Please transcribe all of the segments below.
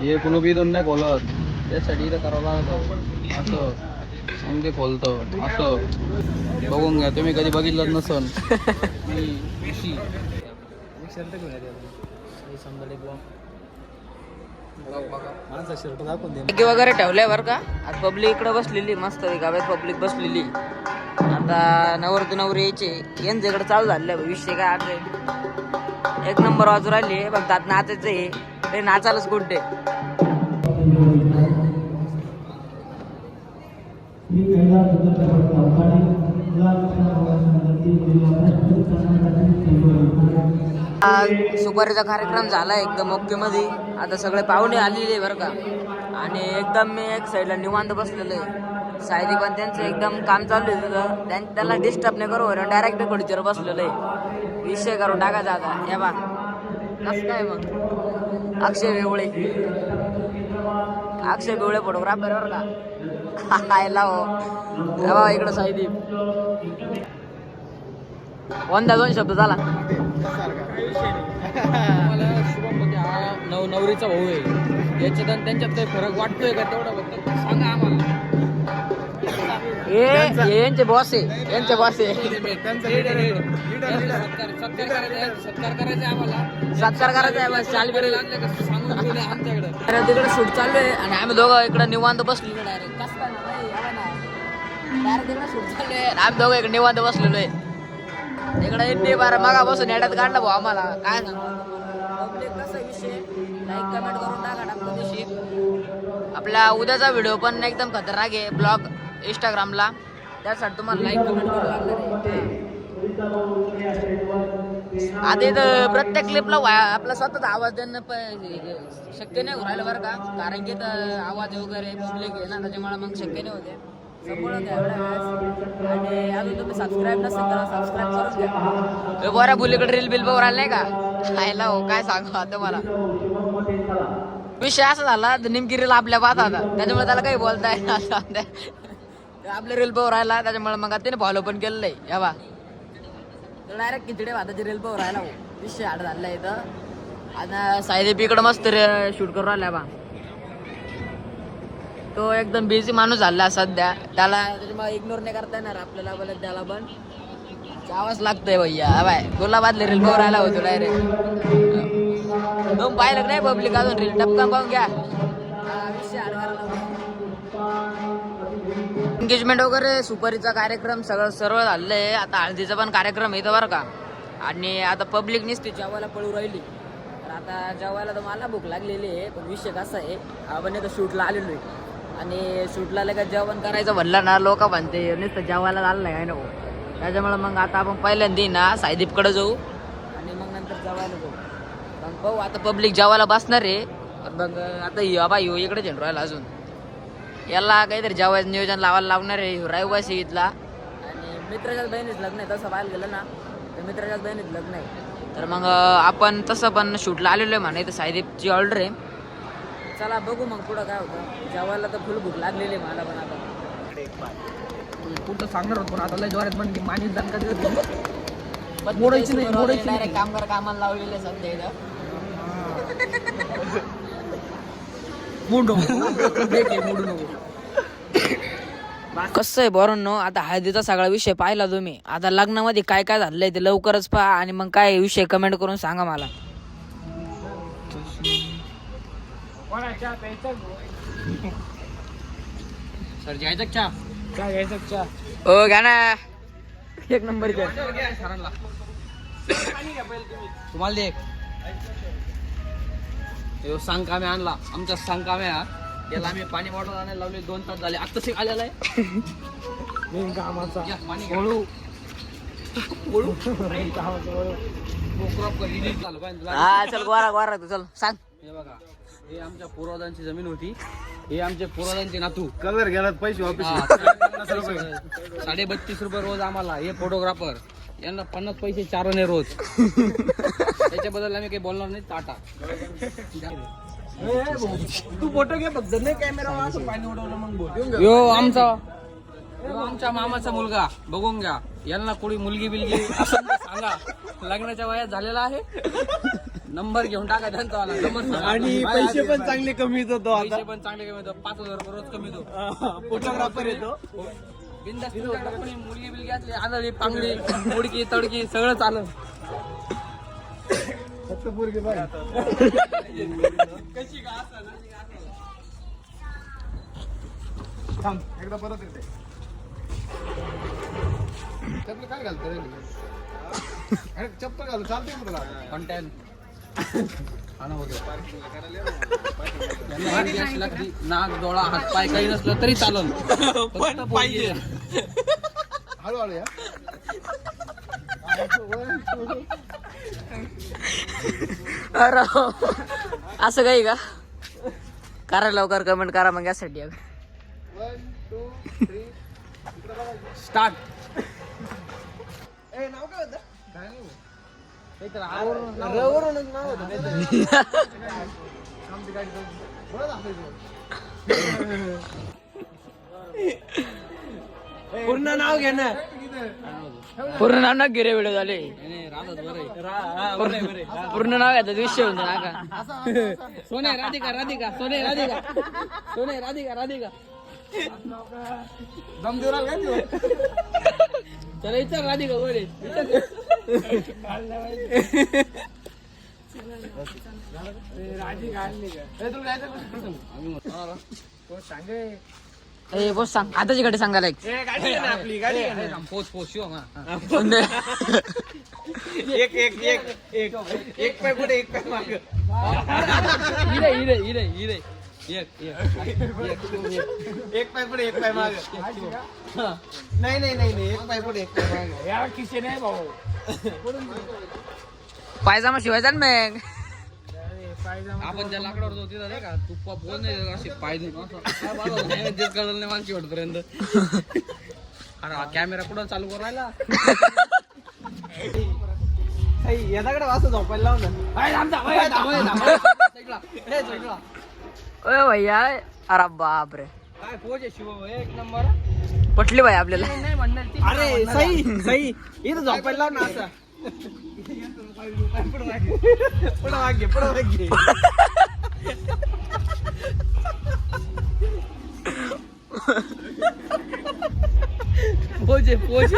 हे कुणी बी दोन नाही खोलत त्यासाठी इथं करावं लागतं असं मग ते खोलतं असं बघून घ्या तुम्ही कधी बघितलं नसन वगैरे ठेवलंय बरं का. आज पब्लिक इकडे बसलेली मस्त गावात पब्लिक बसलेली. आता नवरती नवरी यायचे यांचं इकडे चालू झालेलं विषय काय आज एक नंबर वाजू राहिले बघ आता नाचायचं आहे ते नाचायलाच गुड्डे. सुपारीचा कार्यक्रम झाला एकदम ओके मध्ये. आता सगळे पाहुणे आलेले बरं का आणि एकदम मी एक साईडला निवांत बसलेलो आहे. सायदी पण त्यांचं एकदम काम चालू आहे तिथं त्याला डिस्टर्ब नाही करू डायरेक्ट खुर्चीवर बसलेलो आहे. विषय करून टाकायचा आता या बा कसं काय मग अक्षय बेवळे फोटोग्राफर बरं का हायला हो इकडं सायदी वंदा दोन शब्द झाला. नवरीचा भाऊ आहे याच्यात आणि त्यांच्यात काही फरक वाटतोय का तेवढा बद्दल सांगा आम्हाला. यांचे बॉस आहे यांचे बॉस आहे सत्कार करायचा आम्हाला सत्कार करायचा आहे चाल आमच्याकडे तिकडे शूट चालू आहे आणि आम्ही दोघं इकडे निवांत बसलेलो डायरेक्ट कसं काय डायरेक्ट तिकडे शूट चालू आहे आम्ही दोघं इकडे निवांत बसलेलो आहे. इकडे इंडी बारा मागा बसून येड्यात काढला भाऊ आम्हाला काय सांगू कसा विषय लाईक कमेंट करून टाका टाकतो दिवशी. आपला उद्याचा व्हिडिओ पण एकदम खतरनाक आहे ब्लॉग इंस्टाग्रामला त्यासाठी तुम्हाला लाईक कमेंट करायला लागणार आहे. आता इथं प्रत्येक क्लिपला आपला स्वतःचा आवाज देणं शक्य नाही राहिलं बरं का कारण की आवाज वगैरे पब्लिक आहे ना त्याच्यामुळे मग शक्य नाही होते. आणि अजून तुम्ही सबस्क्राईब नसेल तर सबस्क्राईब करून घ्या. बऱ्या बुलीकडे रील बिल बघून नाही का खायला हो काय सांगू आता मला. विषय असा झाला नेमकी रील आपल्या पाहत आता त्याच्यामुळे त्याला काही बोलताय आपल्या रील बघून राहिला त्याच्यामुळे मग त्याने फॉलो पण केलेलं आहे या बा डायरेक्ट खिचडे भाताची रील बघून राहिला विषय आठ झाला इथं. आता सायदेप इकडं मस्त शूट करून राहिला बा. तो एकदम बिझी माणूस झाला सध्या त्याला त्याच्यामुळे इग्नोर नाही करता येणार आपल्याला बोलत त्याला पण जावंच लागतंय भैया बाय गुलाबादले रील बघून राहिला होतो डायरेक्ट. दोन पाहिलं नाही पब्लिक अजून रील टपका पाहून घ्या. एंगेजमेंट वगैरे सुपारीचा कार्यक्रम सगळं सर्व झालंय. आता हळदीचा पण कार्यक्रम येतो बरं का आणि आता पब्लिक निसते जेवायला पळू राहिली. तर आता जेवायला तर मला भूक लागलेली आहे पण विषय कसा आहे आपण इथं शूटला आलेलो आहे आणि शूटला लगेच जेवण करायचं म्हणलं ना लोक म्हणते नुसतं जेवायला आलं नाही ना त्याच्यामुळे मग आता आपण पहिल्यांदा ना सायदीपकडे जाऊ आणि मग नंतर जेवायला जाऊ. मग पाहू आता पब्लिक जेवायला बसणार आहे मग आता बाबा इकडे झेंडू राहिला अजून याला काहीतरी जेवायचं नियोजन लावायला लागणार आहे रहिवासी इथला. आणि मित्राच्याच बहिणीच लग्न आहे तसं पाहायला गेलं ना तर मित्राच्याच बहिणीच लग्न आहे तर मग आपण तसं पण शूटला आलेलो आहे म्हणा तर सायदीपची ऑर्डर आहे. चला बघू मग पुढं काय होतं. जेवायला तर फुल भूक लागलेली आहे मला पण आता कुठं सांगणार होत पण आता लय जोरात पण माणीस दणका मोडायची नाही कामगार कामाला लावलेले सध्या इथं कसं आहे बरं नो. आता हळदीचा सगळा विषय पाहिला तुम्ही. आता लग्नामध्ये काय काय झालंय ते लवकरच पहा आणि मग काय विषय कमेंट करून सांगा मला. सर घ्यायचं चहा काय घ्यायचं चहा हो घ्या ना एक नंबर तुम्हाला देख सांग कामे आणला आमचा सांग कामे हा त्याला आम्ही पाणी बॉटल आणायला लावले 2 तास झाले आत्ताच आलेला आहे कामाचा चल गोरा तू चल सांग. हे बघा हे आमच्या पूर्वजांची जमीन होती. हे आमचे पूर्वजांचे नातू कलर गेलात पैसे वापस 32.5 रुपये रोज आम्हाला. हे फोटोग्राफर यांना 50 पैसे चारणे रोज. त्याच्याबद्दल आम्ही काही बोलणार नाही. टाटा तू फोटो घे फक्त नाही कॅमेरा असं पाणी उडवलं मग बोल. यो आमच्या मामाचा मुलगा बघून घ्या. यांना कोणी मुलगी बिलगी असं सांगा लग्नाच्या वयात झालेला आहे नंबर घेऊन टाका त्यांचा वाला. नंबर आणि पैसे पण चांगले कमी होतो आता. पैसे पण चांगले कमी होतो. 5,000 रुपये रोज कमी होतो. फोटोग्राफर येतो. बिनधास्त तुमच्याकडे कोणी मुलगी बिलगी असली आंधळी पांगडी मुडकी तडकी सगळं चालू. फक्त पोरगी बाई. कशी का असं थांब एकदा परत येते. त्यातलं काय घालतं रे? अरे चप्पल घालू चालते तुला? कंटेंट नाक डोळा हात पाय काही नसलं तरी चालल पण पाहिजे. हळूहळू या. अरे असं काही का करा लवकर कमेंट करा मग यासाठी 1 2 3 स्टार्ट. ए नाव काय होतं? काय नाही. रवरूनच नाव होतं. आमची गाडी जाऊ. बरं दाखवायचं. पूर्ण नाव घे ना. पूर्ण नाव ना गिरे व्हिडिओ झाले. बरे पूर्ण नाव घेतात विषय होऊन ना का. सोने राधिका राधिका सोने राधिका सोने राधिका राधिका दम देऊ राहिला काय तू? चला विचार राधिका बोले ए बोस सांग आताची गाडी सांगायला एक. गाडी आहे ना आपली गाडी आहे ना. पोच पोच शिव मा एक एक एक एक एक पाय पुढे एक पाय मागे. इरे इरे इरे इरे एक एक पाय पुढे एक पाय मागे. नाही नाही नाही नाही एक पाय पुढे एक पाय मागे. यार किसे नाही भाऊ. पायजामा शिवायचा ना मग. आपण ज्या लाकडावर जाऊ तिथं नाही का तू बोल नाही असे पाय देऊन असं तेच कळलं नाही मला शेवटपर्यंत. अरे हा कॅमेरा कुठं चालू करून राहिला. याच्याकडे वाचत झोपायला लाव ना. ओय भैया अरे बाप रे काय पोच आहे शिव एक नंबर. पटली भाई आपल्याला. नाही म्हणणार ती अरे सई सई इथं झोपायला लाव ना असं. पुढं वागे पुढं वागे. पोच आहे पोच.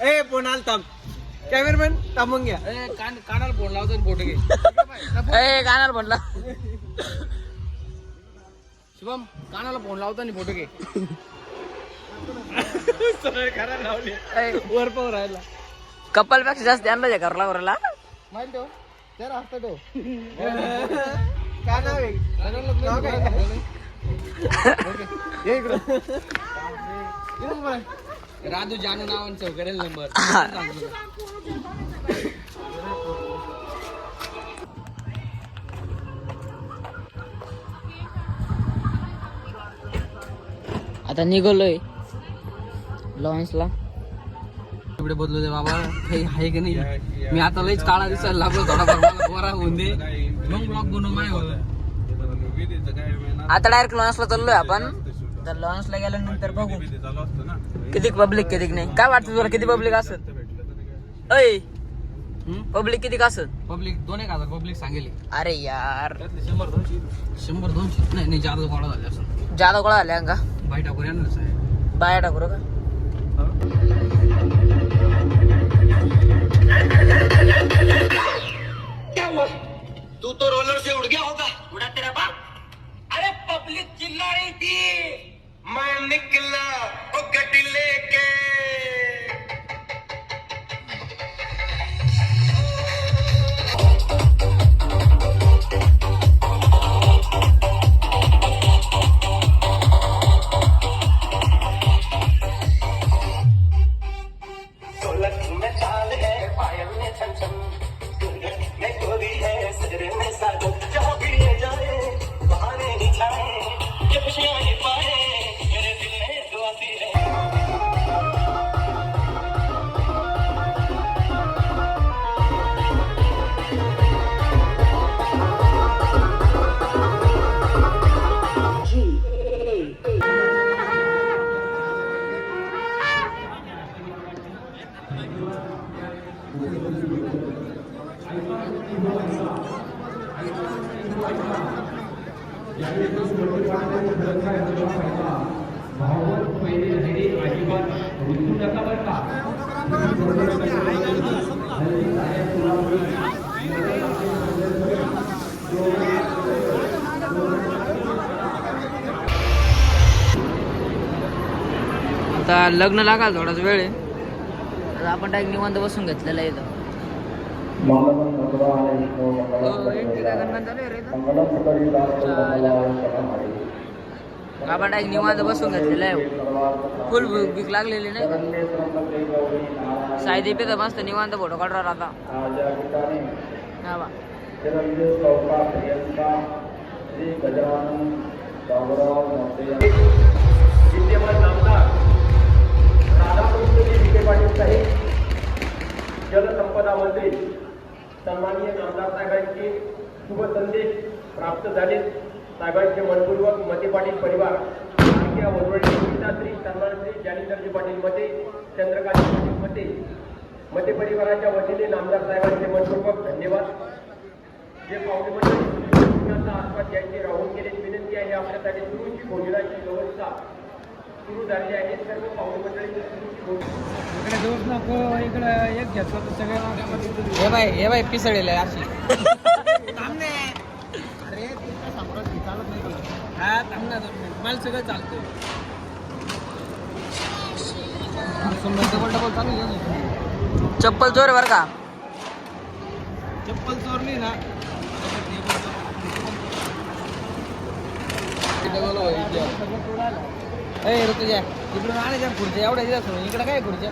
ए फोन आला थांब. कॅमेरामॅन थांबून घ्या. कानाला फोन लावतो फोटो घे. ए गाणार म्हणला शिवम कानाला फोन लावतो आणि फोटो घे. सरळ करायला लावले. वर पाहू राहिला. कपल पेक्षा जास्त त्यांना जे करला वरला. माहिती ठेव त्या रास्ता ठेव. काय नाव आहे? नाव काय? ये इकडं. इकडं उभं राह. राजू जानू नावान चौ करेल नंबर. आता निघालोय लॉन्सला. एवढे बदलू दे बाबा काही आहे की नाही. मी आता लईच काळा दिसायला लागलो थोडाफार मला गोरा होऊन दे मग ब्लॉग बनवून माय होत. आता डायरेक्ट लॉन्सला चाललोय आपण. तर लॉन्सला गेल्यानंतर बघू किती पब्लिक किती नाही. काय वाटतं तुला किती पब्लिक असत? अय पब्लिक किती असत? पब्लिक 2,000 पब्लिक सांगेल. अरे यार 100-200 नाही जादा गोळा झाले असं. जादा गोळा झाल्या का? बाई टाकून येणारच आहे. बाया टाकू का? तू तो रोलर से उड़ गया होगा. उड़ा तेरा बाप. अरे पब्लिक चिल्ला रही थी. मैं निकला वो गड्डी लेके. आता लग्न लागाल थोडाच वेळ आहे. आता आपण डायरेक्ट निवांत बसून घेतलेलं आहे इथं. आपण डायरेक्ट निवांत बसून घेतलेलं आहे. फुल भूक लागलेली नाही. सायदी पे तर मस्त निवांत फोटो काढणार आता. हा बा. विद्यमान नामदार राधाकृष्ण विखे पाटील साहेब, जलसंपदा मंत्री सन्माननीय नामदार साहेबांचे शुभ संदेश प्राप्त झाले. साहेबांचे मनपूर्वक मते पाटील परिवार या वरवडे श्री सन्मान श्री जानीधरजी पाटील मते, चंद्रकांत पाटील मते, मते परिवाराच्या वतीने नामदार साहेबांचे मनपूर्वक धन्यवाद. जे पाहुणे मंडळी आसपास यांची राहून गेल्याची विनंती आहे. आपल्यासाठी सुरूची भोजनाची व्यवस्था सुरू झाली आहे. सर्व पाहुणे मंडळी इकडे दोष नको, इकडे एक घेतलं तर सगळ्या हे बाय पिसळलेलं आहे अशी. अरे तिथं साम्राज्य चालत नाही तुला. हा थांब ना मला सगळं चालतं. डबल डबल चालू आहे. चप्पल चोर बर का. चप्पल चोरली ना ऋतुजा इकडून आणायच्या खुर्च्या एवढ्या दिवस सोडून इकडे काय खुर्च्या.